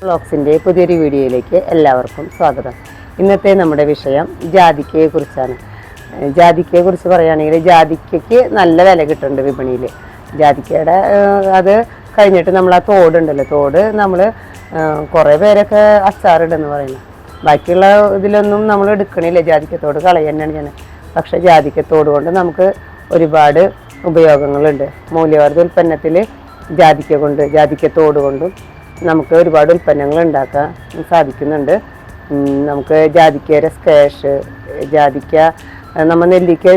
വ്ളോഗ്സിൻ്റെ പുതിയൊരു വീഡിയോയിലേക്ക് എല്ലാവർക്കും സ്വാഗതം. ഇന്നത്തെ നമ്മുടെ വിഷയം ജാതിക്കയെക്കുറിച്ചാണ്. ജാതിക്കയെക്കുറിച്ച് പറയുകയാണെങ്കിൽ ജാതിക്കയ്ക്ക് നല്ല വില കിട്ടുന്നുണ്ട് വിപണിയിൽ. ജാതിക്കയുടെ അത് കഴിഞ്ഞിട്ട് നമ്മൾ ആ തോടുണ്ടല്ലോ, തോട് നമ്മൾ കുറേ പേരൊക്കെ അച്ചാറിടെന്ന് പറയുന്നത്. ബാക്കിയുള്ള ഇതിലൊന്നും നമ്മൾ എടുക്കണില്ല, ജാതിക്കത്തോട് കളയുകയാണ് ഞാൻ. പക്ഷേ ജാതിക്കത്തോട് കൊണ്ട് നമുക്ക് ഒരുപാട് ഉപയോഗങ്ങളുണ്ട്. മൂല്യവർദ്ധിത ഉൽപ്പന്നത്തിൽ ജാതിക്കത്തോട് കൊണ്ടും നമുക്ക് ഒരുപാട് ഉൽപ്പന്നങ്ങൾ ഉണ്ടാക്കാൻ സാധിക്കുന്നുണ്ട്. നമുക്ക് ജാതിക്കയുടെ സ്ക്വാഷ്, ജാതിക്ക നമ്മൾ നെല്ലിക്ക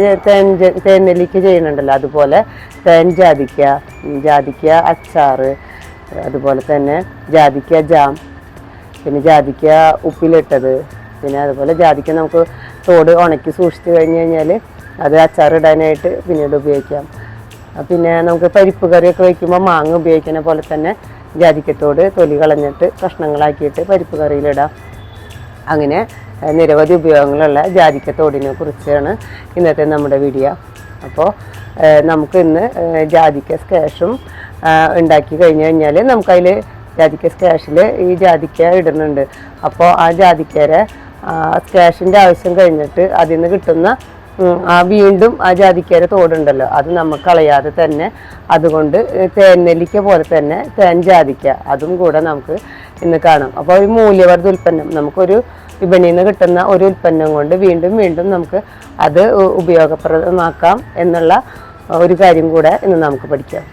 തേൻ നെല്ലിക്ക ചെയ്യുന്നുണ്ടല്ലോ, അതുപോലെ തേൻ ജാതിക്ക അച്ചാർ, അതുപോലെ തന്നെ ജാതിക്ക ജാം, പിന്നെ ജാതിക്ക ഉപ്പിലിട്ടത്, പിന്നെ അതുപോലെ ജാതിക്ക നമുക്ക് തോട് ഉണക്കി സൂക്ഷിച്ച് കഴിഞ്ഞ് കഴിഞ്ഞാൽ അത് അച്ചാറിടാനായിട്ട് പിന്നീട് ഉപയോഗിക്കാം. പിന്നെ നമുക്ക് പരിപ്പ് കറിയൊക്കെ വയ്ക്കുമ്പോൾ മാങ്ങ ഉപയോഗിക്കുന്ന പോലെ തന്നെ ജാതിക്കത്തോട് തൊലി കളഞ്ഞിട്ട് കഷ്ണങ്ങളാക്കിയിട്ട് പരിപ്പ് കറിയിലിടാം. അങ്ങനെ നിരവധി ഉപയോഗങ്ങളുള്ള ജാതിക്കത്തോടിനെ കുറിച്ചാണ് ഇന്നത്തെ നമ്മുടെ വീഡിയോ. അപ്പോൾ നമുക്ക് ഇന്ന് ജാതിക്ക സ്ക്വാഷും ഉണ്ടാക്കി കഴിഞ്ഞ് കഴിഞ്ഞാൽ നമുക്കതിൽ ജാതിക്ക സ്ക്വാഷിൽ ഈ ജാതിക്ക ഇടുന്നുണ്ട്. അപ്പോൾ ആ ജാതിക്കയുടെ സ്ക്വാഷിൻ്റെ ആവശ്യം കഴിഞ്ഞിട്ട് അതിൽ നിന്ന് കിട്ടുന്ന വീണ്ടും ആ ജാതിക്കയുടെ തോടുണ്ടല്ലോ, അത് നമുക്ക് കളയാതെ തന്നെ അതുകൊണ്ട് തേൻ നെല്ലിക്ക പോലെ തന്നെ തേൻ ജാതിക്ക അതും കൂടെ നമുക്ക് ഇന്ന് കാണാം. അപ്പോൾ ഒരു മൂല്യവർദ്ധിത ഉൽപ്പന്നം, നമുക്കൊരു വിപണിയിൽ നിന്ന് കിട്ടുന്ന ഒരു ഉൽപ്പന്നം കൊണ്ട് വീണ്ടും നമുക്ക് അത് ഉപയോഗപ്രദമാക്കാം എന്നുള്ള ഒരു കാര്യം കൂടെ ഇന്ന് നമുക്ക് പഠിക്കാം.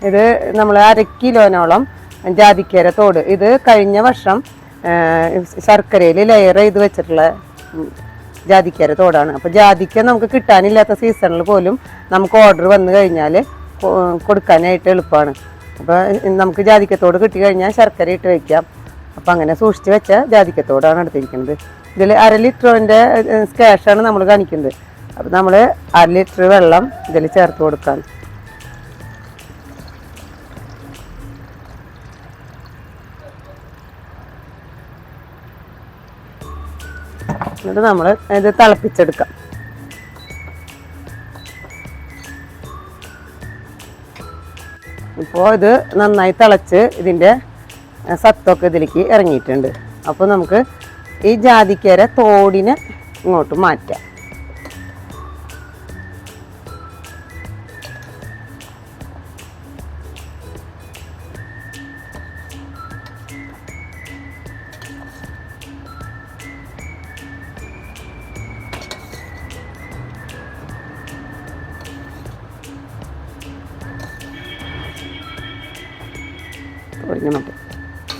ഇത് നമ്മൾ 1/2 കിലോനോളം ജാതിക്കയുടെ തോട്, ഇത് കഴിഞ്ഞ വർഷം ശർക്കരയിൽ ലെയർ ചെയ്ത് വെച്ചിട്ടുള്ള ജാതിക്കയുടെ തോടാണ്. അപ്പോൾ ജാതിക്ക നമുക്ക് കിട്ടാനില്ലാത്ത സീസണിൽ പോലും നമുക്ക് ഓർഡർ വന്നു കഴിഞ്ഞാൽ കൊടുക്കാനായിട്ട് എളുപ്പമാണ്. അപ്പോൾ നമുക്ക് ജാതിക്കത്തോട് കിട്ടിക്കഴിഞ്ഞാൽ ശർക്കര ഇട്ട് വയ്ക്കാം. അപ്പോൾ അങ്ങനെ സൂക്ഷിച്ച് വെച്ച ജാതിക്കത്തോടാണ് എടുത്തിരിക്കുന്നത്. ഇതിൽ 1/2 ലിറ്ററിൻ്റെ സ്ക്വാഷാണ് നമ്മൾ കാണിക്കുന്നത്. അപ്പോൾ നമ്മൾ 1/2 ലിറ്റർ വെള്ളം ഇതിൽ ചേർത്ത് കൊടുക്കാം. എന്നിട്ട് നമ്മൾ ഇത് തിളപ്പിച്ചെടുക്കാം. ഇപ്പോൾ ഇത് നന്നായി തിളച്ച് ഇതിൻ്റെ സത്തൊക്കെ ഇതിലേക്ക് ഇറങ്ങിയിട്ടുണ്ട്. അപ്പോൾ നമുക്ക് ഈ ജാതിക്കയുടെ തോടിനെ ഇങ്ങോട്ട് മാറ്റാം.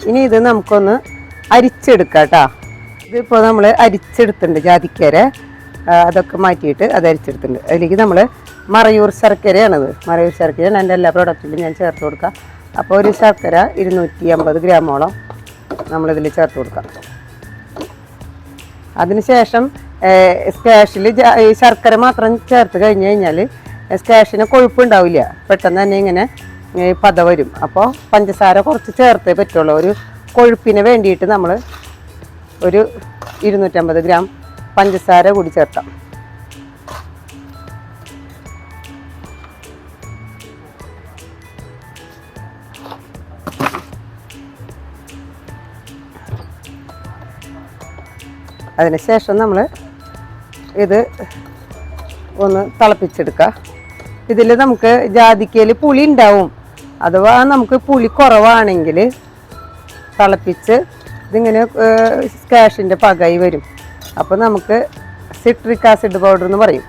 ഇനി ഇത് നമുക്കൊന്ന് അരിച്ചെടുക്കാം കേട്ടോ. ഇതിപ്പോൾ നമ്മൾ അരിച്ചെടുത്തിട്ടുണ്ട് ജാതിക്കര, അതൊക്കെ മാറ്റിയിട്ട് അത് അരിച്ചെടുത്തിട്ടുണ്ട്. അതിലേക്ക് നമ്മൾ മറയൂർ ശർക്കരയാണത്. മറയൂർ ശർക്കരയാണ് എൻ്റെ എല്ലാ പ്രോഡക്റ്റിലും ഞാൻ ചേർത്ത് കൊടുക്കാം. അപ്പോൾ ഒരു ശർക്കര 250 ഗ്രാമോളം നമ്മളിതിൽ ചേർത്ത് കൊടുക്കാം. അതിനുശേഷം സ്ക്വാഷിൽ ഈ ശർക്കര മാത്രം ചേർത്ത് കഴിഞ്ഞ് കഴിഞ്ഞാൽ സ്ക്വാഷിന് കൊഴുപ്പുണ്ടാവില്ല, പെട്ടെന്ന് തന്നെ ഇങ്ങനെ പത വരും. അപ്പോൾ പഞ്ചസാര കുറച്ച് ചേർത്തേ പറ്റുള്ളൂ. ഒരു കൊഴുപ്പിന് വേണ്ടിയിട്ട് നമ്മൾ ഒരു 250 ഗ്രാം പഞ്ചസാര കൂടി ചേർക്കാം. അതിനുശേഷം നമ്മൾ ഇത് ഒന്ന് തിളപ്പിച്ചെടുക്കുക. ഇതിൽ നമുക്ക് ജാതിക്കയിൽ പുളി ഉണ്ടാവും. അഥവാ നമുക്ക് പുളി കുറവാണെങ്കിൽ തിളപ്പിച്ച് ഇതിങ്ങനെ സ്ക്വാഷിൻ്റെ പകയി വരും. അപ്പോൾ നമുക്ക് സിട്രിക് ആസിഡ് പൗഡർ എന്ന് പറയും.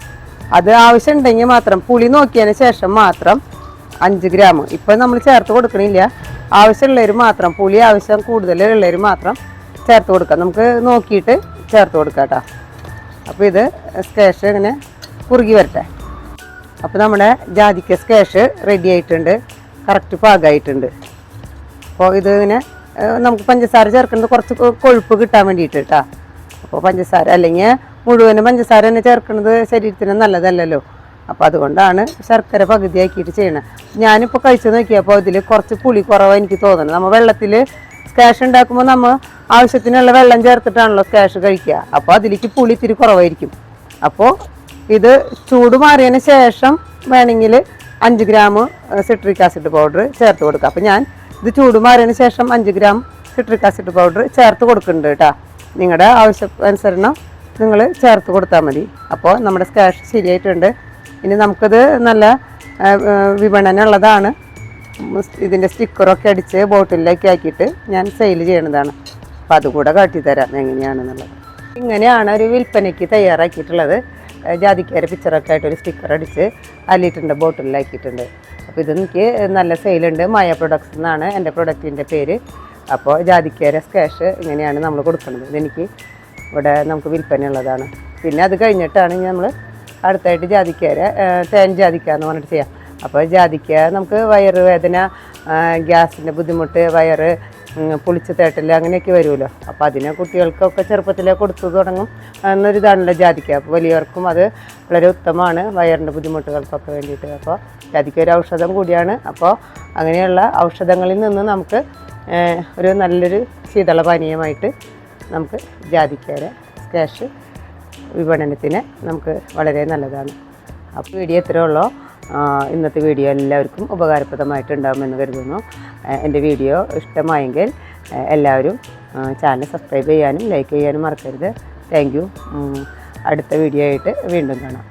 അത് ആവശ്യമുണ്ടെങ്കിൽ മാത്രം, പുളി നോക്കിയതിന് ശേഷം മാത്രം 5 ഗ്രാം ഇപ്പം നമ്മൾ ചേർത്ത് കൊടുക്കണില്ല. ആവശ്യമുള്ളവർ മാത്രം, പുളി ആവശ്യം കൂടുതലുള്ളവർ മാത്രം ചേർത്ത് കൊടുക്കാം. നമുക്ക് നോക്കിയിട്ട് ചേർത്ത് കൊടുക്കാം കേട്ടോ. അപ്പോൾ ഇത് സ്ക്വാഷ് ഇങ്ങനെ കുറുകി വരട്ടെ. അപ്പോൾ നമ്മുടെ ജാതിക്ക സ്ക്വാഷ് റെഡി ആയിട്ടുണ്ട്, കറക്റ്റ് പാകമായിട്ടുണ്ട്. അപ്പോൾ ഇത് ഇങ്ങനെ നമുക്ക് പഞ്ചസാര ചേർക്കുന്നത് കുറച്ച് കൊഴുപ്പ് കിട്ടാൻ വേണ്ടിയിട്ട് കേട്ടോ. അപ്പോൾ പഞ്ചസാര അല്ലെങ്കിൽ മുഴുവനും പഞ്ചസാര തന്നെ ചേർക്കുന്നത് ശരീരത്തിന് നല്ലതല്ലല്ലോ. അപ്പോൾ അതുകൊണ്ടാണ് ശർക്കര പകുതിയാക്കിയിട്ട് ചെയ്യണത്. ഞാനിപ്പോൾ കഴിച്ച് നോക്കിയപ്പോൾ ഇതിൽ കുറച്ച് പുളി കുറവാണ് എനിക്ക് തോന്നുന്നത്. നമ്മൾ വെള്ളത്തിൽ സ്ക്വാഷ് ഉണ്ടാക്കുമ്പോൾ നമ്മൾ ആവശ്യത്തിനുള്ള വെള്ളം ചേർത്തിട്ടാണല്ലോ സ്ക്വാഷ് കഴിക്കുക. അപ്പോൾ അതിലേക്ക് പുളി ഇത്തിരി കുറവായിരിക്കും. അപ്പോൾ ഇത് ചൂട് മാറിയതിന് ശേഷം വേണമെങ്കിൽ 5 ഗ്രാം സിട്രിക് ആസിഡ് പൗഡർ ചേർത്ത് കൊടുക്കുക. അപ്പോൾ ഞാൻ ഇത് ചൂട് മാറിയതിന് ശേഷം 5 ഗ്രാം സിട്രിക് ആസിഡ് പൗഡർ ചേർത്ത് കൊടുക്കുന്നുണ്ട് കേട്ടോ. നിങ്ങളുടെ ആവശ്യാനുസരണം നിങ്ങൾ ചേർത്ത് കൊടുത്താൽ മതി. അപ്പോൾ നമ്മുടെ സ്ക്വാഷ് ശരിയായിട്ടുണ്ട്. ഇനി നമുക്കത് നല്ല വിപണനം ഉള്ളതാണ്. ഇതിൻ്റെ സ്റ്റിക്കറൊക്കെ അടിച്ച് ബോട്ടിലേക്ക് ആക്കിയിട്ട് ഞാൻ സെയിൽ ചെയ്യണതാണ്. അപ്പോൾ അതുകൂടെ കാട്ടിത്തരാം എങ്ങനെയാണെന്നുള്ളത്. ഇങ്ങനെയാണ് ഒരു വിൽപ്പനയ്ക്ക് തയ്യാറാക്കിയിട്ടുള്ളത്. ജാതിക്കയുടെ പിക്ചറൊക്കെ ആയിട്ട് ഒരു സ്റ്റിക്കർ അടിച്ച് അല്ലിയിട്ടുണ്ട്, ബോട്ടിലാക്കിയിട്ടുണ്ട്. അപ്പോൾ ഇതെനിക്ക് നല്ല സെയിലുണ്ട്. മായ പ്രൊഡക്ട്സ് എന്നാണ് എൻ്റെ പ്രൊഡക്റ്റിൻ്റെ പേര്. അപ്പോൾ ജാതിക്കയുടെ സ്ക്വാഷ് ഇങ്ങനെയാണ് നമ്മൾ കൊടുക്കുന്നത്. ഇതെനിക്ക് ഇവിടെ നമുക്ക് വിൽപ്പനയുള്ളതാണ്. പിന്നെ അത് കഴിഞ്ഞിട്ടാണ് നമ്മൾ അടുത്തായിട്ട് ജാതിക്കയുടെ തേൻ ജാതിക്ക എന്ന് പറഞ്ഞിട്ട് ചെയ്യാം. അപ്പോൾ ജാതിക്ക നമുക്ക് വയറുവേദന, ഗ്യാസിൻ്റെ ബുദ്ധിമുട്ട്, വയറ് പുളിച്ച് തേട്ടൽ അങ്ങനെയൊക്കെ വരുമല്ലോ. അപ്പോൾ അതിന് കുട്ടികൾക്കൊക്കെ ചെറുപ്പത്തിലേ കൊടുത്തു തുടങ്ങും എന്നൊരിതാണല്ലോ ജാതിക്ക. അപ്പോൾ വലിയവർക്കും അത് വളരെ ഉത്തമമാണ് വയറിൻ്റെ ബുദ്ധിമുട്ടുകൾക്കൊക്കെ വേണ്ടിയിട്ട്. അപ്പോൾ ജാതിക്ക ഒരു ഔഷധം കൂടിയാണ്. അപ്പോൾ അങ്ങനെയുള്ള ഔഷധങ്ങളിൽ നിന്ന് നമുക്ക് ഒരു നല്ലൊരു ശീതളപാനീയമായിട്ട് നമുക്ക് ജാതിക്കയുടെ സ്ക്വാഷ് വിപണനത്തിന് നമുക്ക് വളരെ നല്ലതാണ്. അപ്പോൾ വീഡിയോ എത്രയേ ഉള്ളൂ. ഇന്നത്തെ വീഡിയോ എല്ലാവർക്കും ഉപകാരപ്രദമായിട്ടുണ്ടാകുമെന്ന് കരുതുന്നു. എൻ്റെ വീഡിയോ ഇഷ്ടമായെങ്കിൽ എല്ലാവരും ചാനൽ സബ്സ്ക്രൈബ് ചെയ്യാനും ലൈക്ക് ചെയ്യാനും മറക്കരുത്. Thank you. അടുത്ത വീഡിയോ ആയിട്ട് വീണ്ടും കാണാം.